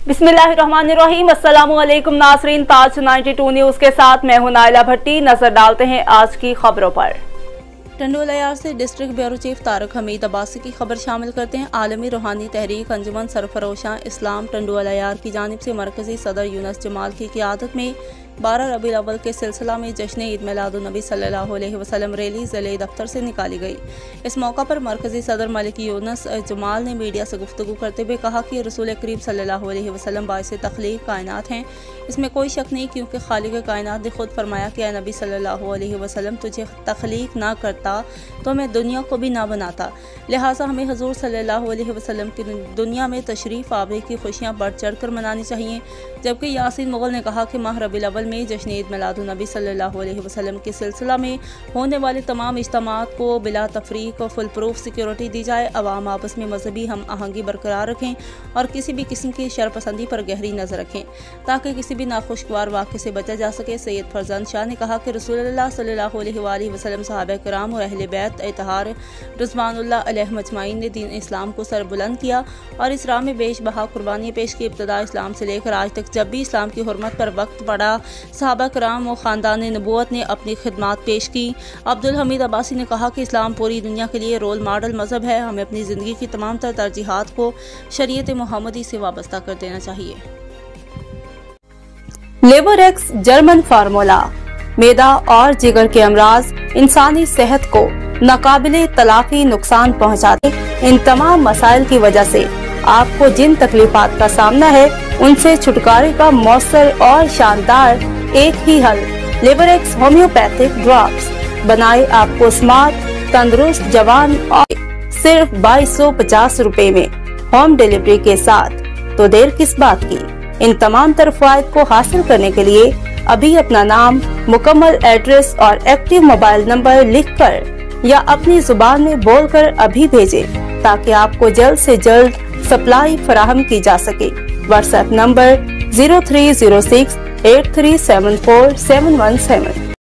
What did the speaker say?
बिस्मिल्लाहिर्रहमानिर्रहीम। अस्सलामुअलैकुम नाज़रीन, ताज 92 न्यूज के साथ मैं हूं नाइला भट्टी। नजर डालते हैं आज की खबरों पर। टंडोलायार से district bureau chief Tarak Hameed Abbasi की खबर शामिल करते हैं। आलमी रूहानी तहरीक अंजुमन सरफरोशां इस्लाम टंडोलायार की जानिब से मरकजी सदर यूनुस जमाल की क़ियादत में 12 रबीउल अव्वल के सिलसिला में जश्न ईद मिलादुन नबी सल्लल्लाहु अलैहि वसल्लम रैली ज़िले दफ्तर से निकाली गई। इस मौका पर मरकजी सदर मलिक यूनुस जमाल ने मीडिया से गुफ्तगू करते हुए कहा कि रसूल करीम सल्लल्लाहु अलैहि वसल्लम बाइस तख्लीक कायनात हैं, इसमें कोई शक नहीं, क्योंकि खालिक कायनात ने खुद फरमाया कि नबी सल्लल्लाहु अलैहि वसल्लम तुझे तख्लीक ना करता तो मैं दुनिया को भी ना बनाता। लिहाजा हमें हजूर सल्लल्लाहु अलैहि वसल्लम की दुनिया में तशरीफ़ आवे की खुशियाँ बढ़ चढ़ कर मनानी चाहिए। जबकि यासीन मुगल ने कहा कि माह रबीउल अव्वल में जश्न ईद मिलादुन नबी सल्लल्लाहु अलैहि वसल्लम के सिलसिला में होने वाले तमाम इज्तिमात को बिला तफरीक और फुल प्रूफ सिक्योरिटी दी जाए। अवाम आपस में मजहबी हम आहंगी बरकरार रखें और किसी भी किस्म की शरपसंदी पर गहरी नज़र रखें ताकि किसी भी नाखुशगवार वाक़े से बचा जा सके। सैयद फरजंद शाह ने कहा कि रसूलुल्लाह सल्लल्लाहु अलैहि वसल्लम सहाबा किराम और अहले बैत इत्तहार रिज़वानुल्लाह अलैहिम अजमाइन ने दीन इस्लाम को सर बुलंद किया और इस राह में बेशबहा कुर्बानियाँ पेश की। इब्तदा इस्लाम से लेकर आज तक जब भी इस्लाम की हुर्मत पर वक्त पड़ा, सहाबा किराम और ख़ानदान नबूवत ने अपनी खिदमात पेश की। अब्दुल हमीद अब्बासी ने कहा कि इस्लाम पूरी दुनिया के लिए रोल मॉडल मज़हब है। हमें अपनी ज़िंदगी की तमाम तर तरजीहात को शरीयत मोहम्मदी से वाबस्ता कर देना चाहिए। लेवोरेक्स जर्मन फार्मूला मैदा और जिगर के अमराज इंसानी सेहत को नाकाबिले तलाफी नुकसान पहुंचाते। इन तमाम मसाइल की वजह से आपको जिन तकलीफात का सामना है उनसे छुटकारे का मौसर और शानदार एक ही हल, लेवोरेक्स होम्योपैथिक ड्रॉप्स। बनाए आपको स्मार्ट, तंदुरुस्त, जवान और सिर्फ 2250 रुपए में होम डिलीवरी के साथ। तो देर किस बात की, इन तमाम तरफ़ायद को हासिल करने के लिए अभी अपना नाम, मुकम्मल एड्रेस और एक्टिव मोबाइल नंबर लिखकर या अपनी जुबान में बोलकर अभी भेजें ताकि आपको जल्द से जल्द सप्लाई फराहम की जा सके। WhatsApp number 0306 8374 717।